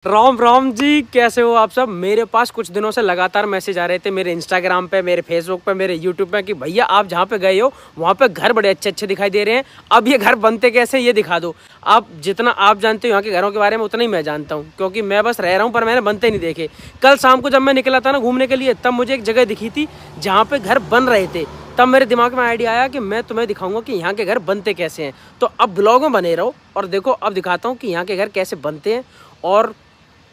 राम राम जी, कैसे हो आप सब। मेरे पास कुछ दिनों से लगातार मैसेज आ रहे थे मेरे इंस्टाग्राम पे, मेरे फेसबुक पे, मेरे यूट्यूब पे कि भैया आप जहाँ पे गए हो वहाँ पे घर बड़े अच्छे अच्छे दिखाई दे रहे हैं, अब ये घर बनते कैसे ये दिखा दो। आप जितना आप जानते हो यहाँ के घरों के बारे में उतना ही मैं जानता हूँ, क्योंकि मैं बस रह रहा हूँ पर मैंने बनते नहीं देखे। कल शाम को जब मैं निकला था ना घूमने के लिए, तब मुझे एक जगह दिखी थी जहाँ पे घर बन रहे थे। तब मेरे दिमाग में आइडिया आया कि मैं तुम्हें दिखाऊंगा कि यहाँ के घर बनते कैसे हैं। तो अब ब्लॉग में बने रहो और देखो, अब दिखाता हूँ कि यहाँ के घर कैसे बनते हैं और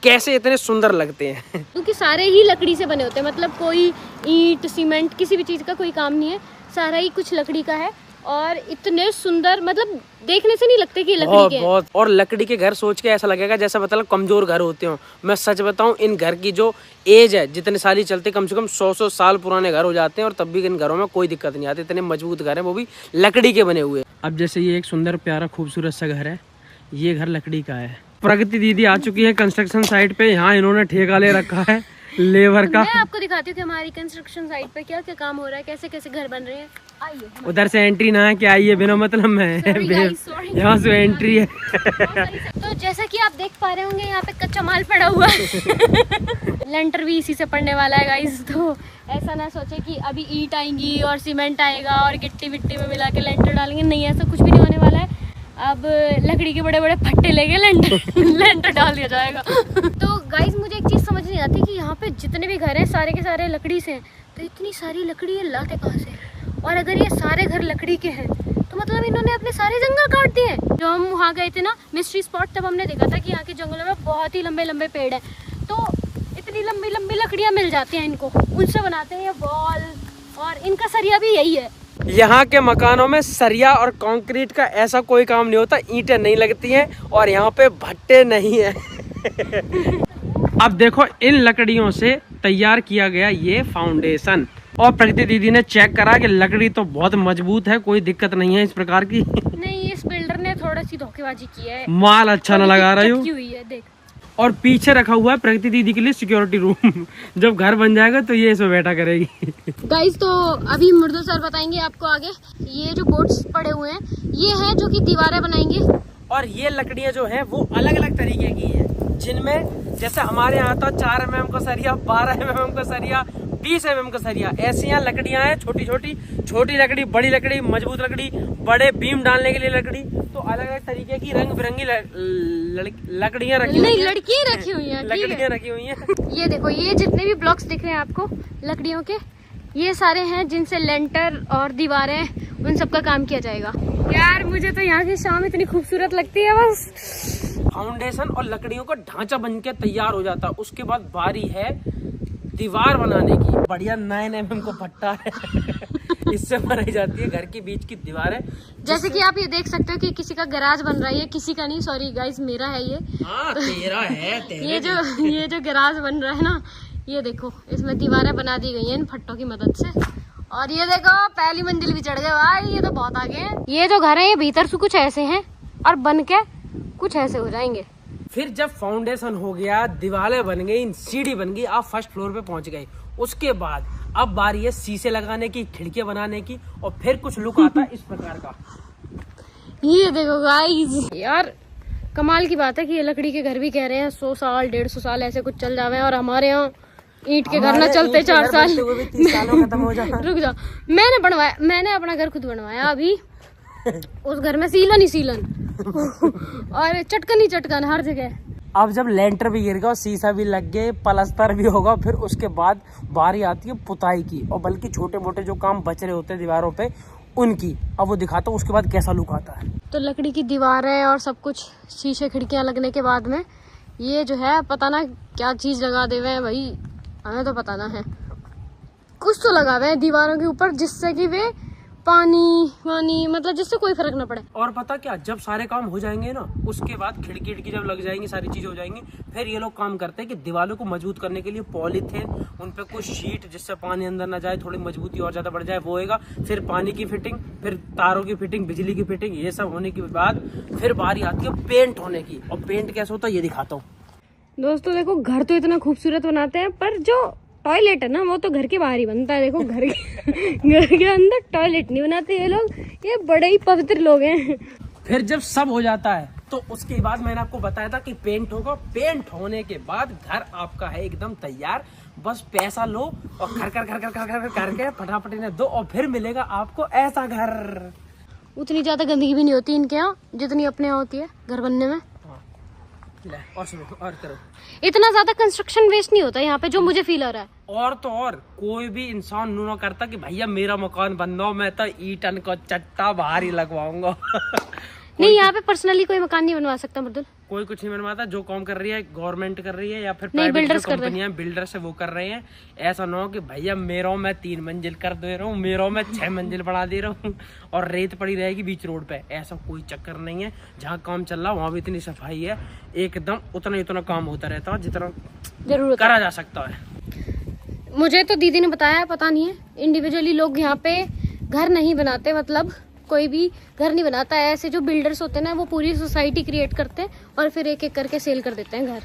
कैसे इतने सुंदर लगते हैं। क्योंकि सारे ही लकड़ी से बने होते हैं, मतलब कोई ईंट सीमेंट किसी भी चीज़ का कोई काम नहीं है, सारा ही कुछ लकड़ी का है। और इतने सुंदर, मतलब देखने से नहीं लगते कि लकड़ी के बहुत। और लकड़ी के घर सोच के ऐसा लगेगा जैसा मतलब कमजोर घर होते हो। मैं सच बताऊं, इन घर की जो एज है, जितने साल ही चलते, कम से कम 100 साल पुराने घर हो जाते हैं और तब भी इन घरों में कोई दिक्कत नहीं आती। इतने मजबूत घर है, वो भी लकड़ी के बने हुए। अब जैसे ये एक सुंदर प्यारा खूबसूरत सा घर है, ये घर लकड़ी का है। प्रगति दीदी आ चुकी है कंस्ट्रक्शन साइट पे। यहाँ इन्होंने ठेका ले रखा है लेबर का। मैं आपको दिखाती हूँ कि हमारी कंस्ट्रक्शन साइट पे क्या क्या काम हो रहा है, कैसे कैसे घर बन रहे हैं। आइए, उधर से एंट्री ना है कि आइए बिना मतलब में, यहाँ से एंट्री है। तो जैसा कि आप देख पा रहे होंगे, यहाँ पे कच्चा माल पड़ा हुआ है। लेंटर भी इसी से पड़ने वाला है गाइस। तो ऐसा ना सोचे कि अभी ईंट आएंगी और सीमेंट आएगा और गिट्टी विट्टी में मिला के लेंटर डालेंगे, नहीं, ऐसा कुछ भी नहीं होने वाला है। अब लकड़ी के बड़े बड़े फट्टे लेके लेंटर डाल दिया जाएगा। तो गाइस, मुझे एक चीज़ समझ नहीं आती कि यहाँ पे जितने भी घर हैं सारे के सारे लकड़ी से हैं, तो इतनी सारी लकड़ी है लाते कहाँ से? और अगर ये सारे घर लकड़ी के हैं तो मतलब इन्होंने अपने सारे जंगल काट दिए हैं। जब हम वहाँ गए थे ना मिस्ट्री स्पॉट, तब हमने देखा था कि यहाँ के जंगलों में बहुत ही लंबे लंबे पेड़ हैं, तो इतनी लंबी लंबी लकड़ियाँ मिल जाती हैं इनको, उनसे बनाते हैं ये वॉल, और इनका सरिया भी यही है। यहाँ के मकानों में सरिया और कंक्रीट का ऐसा कोई काम नहीं होता, ईंटें नहीं लगती हैं और यहाँ पे भट्टे नहीं है। अब देखो, इन लकड़ियों से तैयार किया गया ये फाउंडेशन, और प्रगति दीदी ने चेक करा कि लकड़ी तो बहुत मजबूत है, कोई दिक्कत नहीं है इस प्रकार की। नहीं, इस बिल्डर ने थोड़ी सी धोखेबाजी की है, माल अच्छा न लगा रही हूँ। हुई है देख। और पीछे रखा हुआ है प्रगति दीदी के लिए सिक्योरिटी रूम। जब घर बन जाएगा तो ये इसमें बैठा करेगी। गाइस, तो अभी मुर्दो सर बताएंगे आपको आगे। ये जो बोर्ड्स पड़े हुए हैं ये हैं जो कि दीवारें बनाएंगे, और ये लकड़ियां जो है वो अलग अलग तरीके की है, जिनमें जैसे हमारे यहाँ तो 4 mm का सरिया, 12 mm का सरिया, 20 mm का सरिया, ऐसी यहाँ लकड़ियां हैं। छोटी छोटी, छोटी लकड़ी, बड़ी लकड़ी, मजबूत लकड़ी, बड़े बीम डालने के लिए लकड़ी, तो अलग अलग तरीके की रंग बिरंगी लकड़ियां रखी हुई हैं। लड़कियां रखी हुई हैं, लकड़ियां रखी हुई हैं। ये देखो, ये जितने भी ब्लॉक्स दिख रहे हैं आपको लकड़ियों के, ये सारे हैं जिनसे लेंटर और दीवारें, उन सब का काम किया जाएगा। यार, मुझे तो यहाँ की शाम इतनी खूबसूरत लगती है। बस फाउंडेशन और लकड़ियों का ढांचा बन के तैयार हो जाता है, उसके बाद बारी है दीवार बनाने की। बढ़िया 9 mm को भट्टा है। इससे बनाई जाती है घर के बीच की दीवारें। जैसे कि आप ये देख सकते हो कि किसी का गैराज बन रहा है, ये किसी का नहीं, सॉरी गाइस, मेरा है ये। तेरा है, ये जो गैराज बन रहा है ना, ये देखो, इसमें दीवारें बना दी गई हैं इन फट्टों की मदद से। और ये देखो, पहली मंजिल भी चढ़ गए भाई, ये तो बहुत आगे है। ये जो घर है ये भीतर से कुछ ऐसे हैं और बन के कुछ ऐसे हो जाएंगे। फिर जब फाउंडेशन हो गया, दीवारें बन गई, सीढ़ी बन गई, आप फर्स्ट फ्लोर पे पहुंच गए। उसके बाद अब बारी है शीशे लगाने की, खिड़कियां बनाने की, और फिर कुछ लुक आता है इस प्रकार का। ये देखो गाइस, यार कमाल की बात है कि ये लकड़ी के घर भी कह रहे हैं 100 साल 150 साल ऐसे कुछ चल जावे, और हमारे यहाँ ईंट के घर ना चलते 4 साल। खत्म हो जाए। रुक जाओ, मैंने बनवाया, मैंने अपना घर खुद बनवाया अभी। उस घर में सीलन ही सीलन और चटकन ही चटकन हर जगह। अब जब लेंटर भी गिर गया, शीशा भी लग गए, प्लास्टर भी होगा, फिर उसके बाद बारी आती है पुताई की, और बल्कि छोटे मोटे जो काम बच रहे होते हैं दीवारों पे उनकी। अब वो दिखाता हूँ उसके बाद कैसा लुक आता है। तो लकड़ी की दीवारें और सब कुछ, शीशे खिड़कियां लगने के बाद में ये जो है पता ना क्या चीज लगा दे हुए हैं भाई, हमें तो पता ना है, कुछ तो लगा हुए हैं दीवारों के ऊपर, जिससे कि वे पानी मतलब जिससे कोई फर्क ना पड़े। और पता क्या, जब सारे काम हो जाएंगे ना, उसके बाद खिड़की जब लग जाएंगी, सारी चीजें हो जाएंगी, फिर ये लोग काम करते हैं कि दीवारों को मजबूत करने के लिए पॉलीथिन, उन पे कुछ शीट जिससे पानी अंदर ना जाए, थोड़ी मजबूती और ज्यादा बढ़ जाए, वो होएगा। फिर पानी की फिटिंग, फिर तारों की फिटिंग, बिजली की फिटिंग, ये सब होने के बाद फिर बारी आती है पेंट होने की। और पेंट कैसे होता है ये दिखाता हूँ। दोस्तों देखो, घर तो इतना खूबसूरत बनाते हैं, पर जो टॉयलेट है ना वो तो घर के बाहर ही बनता है। देखो, घर के अंदर टॉयलेट नहीं बनाते ये लोग, ये बड़े ही पवित्र लोग हैं। फिर जब सब हो जाता है तो उसके बाद मैंने आपको बताया था कि पेंट होगा, पेंट होने के बाद घर आपका है एकदम तैयार। बस पैसा लो और घर करके फटाफट इन्हें दो और फिर मिलेगा आपको ऐसा घर। उतनी ज्यादा गंदगी भी नहीं होती इनके यहाँ जितनी अपने यहाँ होती है घर बनने में। ले, और सुनो और करो, इतना ज्यादा कंस्ट्रक्शन वेस्ट नहीं होता यहाँ पे, जो मुझे फील हो रहा है। और तो और कोई भी इंसान नो ना करता कि भैया मेरा मकान बन रहा, मैं तो ईंटन को चट्टा बाहर ही लगवाऊंगा। नहीं, यहाँ पे पर्सनली कोई मकान नहीं बनवा सकता मर्दुल। कोई कुछ नहीं बनवाता। जो काम कर रही है गवर्नमेंट कर रही है या फिर नहीं, प्राइवेट बिल्डर्स जो कर रहे हैं। कंपनियां बिल्डर्स है वो कर रहे हैं। ऐसा ना हो कि भैया मेरा मैं 3 मंजिल कर दे रहा हूँ, मेरा मैं 6 मंजिल बढ़ा दे रहा हूँ और रेत पड़ी रहेगी बीच रोड पे। ऐसा कोई चक्कर नहीं है। जहाँ काम चल रहा है वहाँ भी इतनी सफाई है, एकदम उतना काम होता रहता है जितना जरूरत करा जा सकता है। मुझे तो दीदी ने बताया, पता नहीं है, इंडिविजुअली लोग यहाँ पे घर नहीं बनाते, मतलब कोई भी घर नहीं बनाता है। ऐसे जो बिल्डर्स होते हैं ना, वो पूरी सोसाइटी क्रिएट करते हैं और फिर एक एक करके सेल कर देते हैं घर।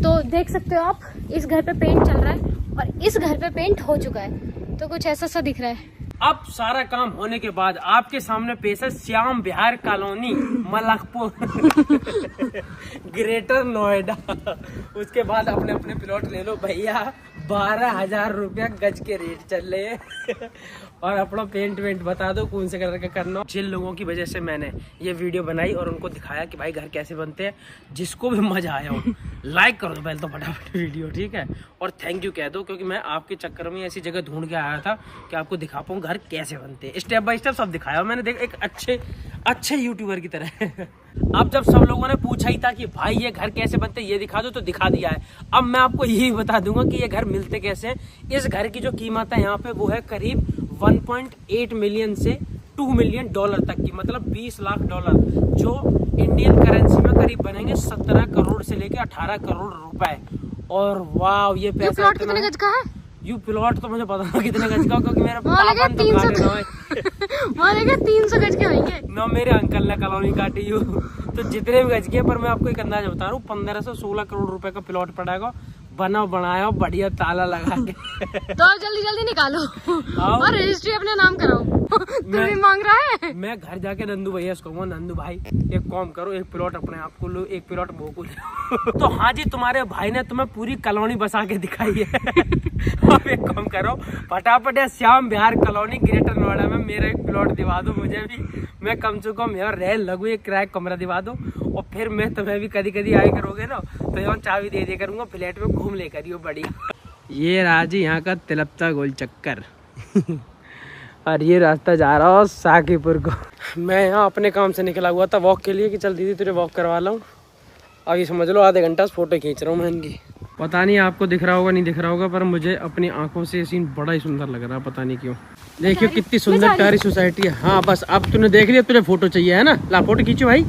तो देख सकते हो आप, इस घर पे पेंट चल रहा है और इस घर पे पेंट हो चुका है, तो कुछ ऐसा सा दिख रहा है। अब सारा काम होने के बाद आपके सामने पेश है श्याम विहार कॉलोनी, मलकपुर, ग्रेटर नोएडा। उसके बाद अपने अपने प्लॉट ले लो भैया, 12,000 रुपया गज के रेट चल रहे हैं। और अपना पेंट वेंट बता दो कौन से कलर का करना। जिन लोगों की वजह से मैंने ये वीडियो बनाई और उनको दिखाया कि भाई घर कैसे बनते हैं, जिसको भी मजा आया हो लाइक कर दो पहले तो फटाफट वीडियो, ठीक है। और थैंक यू कह दो, क्योंकि मैं आपके चक्कर में ऐसी जगह ढूंढ के आया था कि आपको दिखा पाऊँ घर कैसे बनते हैं। स्टेप बाय स्टेप सब दिखाया मैंने, देख एक अच्छे यूट्यूबर की तरह। अब जब सब लोगों ने पूछा ही था कि भाई ये घर कैसे बनते हैं ये दिखा दो, तो दिखा दिया है। अब मैं आपको यही बता दूंगा कि ये घर मिलते कैसे हैं। इस घर की जो कीमत है यहाँ पे वो है करीब 1.8 मिलियन से 2 मिलियन डॉलर तक की, मतलब 20 लाख डॉलर, जो इंडियन करेंसी में करीब बनेंगे 17 करोड़ से लेके 18 करोड़ रुपए। और वाह ये पैसा प्लॉट कितने गज का है? यू प्लॉट तो मुझे पता नहीं कितने गज का, क्योंकि मेरा वहाँ लगे 300 गज के होंगे ना। मेरे अंकल ने कॉलोनी काटी हो, तो जितने भी गज के, पर मैं आपको एक अंदाजा बता रहा हूँ, 15 से 16 करोड़ रुपए का प्लॉट पड़ेगा। बना बनाया बढ़िया ताला लगा के। तो जल्दी निकालो और रजिस्ट्री अपने नाम कराओ। तू भी मांग रहा है? मैं घर जाके नंदू भैया से कहूँगा, नंदू भाई एक काम करो, एक प्लॉट अपने आप को लो, एक प्लॉट वो को लो। तो हाँ जी, तुम्हारे भाई ने तुम्हें पूरी कॉलोनी बसा के दिखाई है। अब एक काम करो फटाफट, श्याम विहार कॉलोनी ग्रेटर नोएडा में मेरा एक प्लॉट दिवा दो मुझे भी। मैं कम से कम यहाँ रह लगू, एक किराए कमरा दिवा दो, और फिर मैं तुम्हें भी कभी आए करोगे ना तो यहाँ चाबी दे करूंगा, फ्लैट में घूम ले करियो बढ़िया। ये राजी यहाँ का तिलप्ता गोल चक्कर। और ये रास्ता जा रहा हूँ साकीपुर को। मैं यहाँ अपने काम से निकला हुआ था वॉक के लिए कि चल दीदी तुझे वॉक करवा लाऊं। अभी समझ लो आधे घंटा से फोटो खींच रहा हूँ मैं इनकी। पता नहीं आपको दिख रहा होगा नहीं दिख रहा होगा, पर मुझे अपनी आंखों से सीन बड़ा ही सुंदर लग रहा है, पता नहीं क्यों। देखियो कितनी सुंदर प्यारी सोसाइटी है। हाँ बस अब तूने देख लिया, तुझे फोटो चाहिए है ना, ला फोटो खींचो भाई।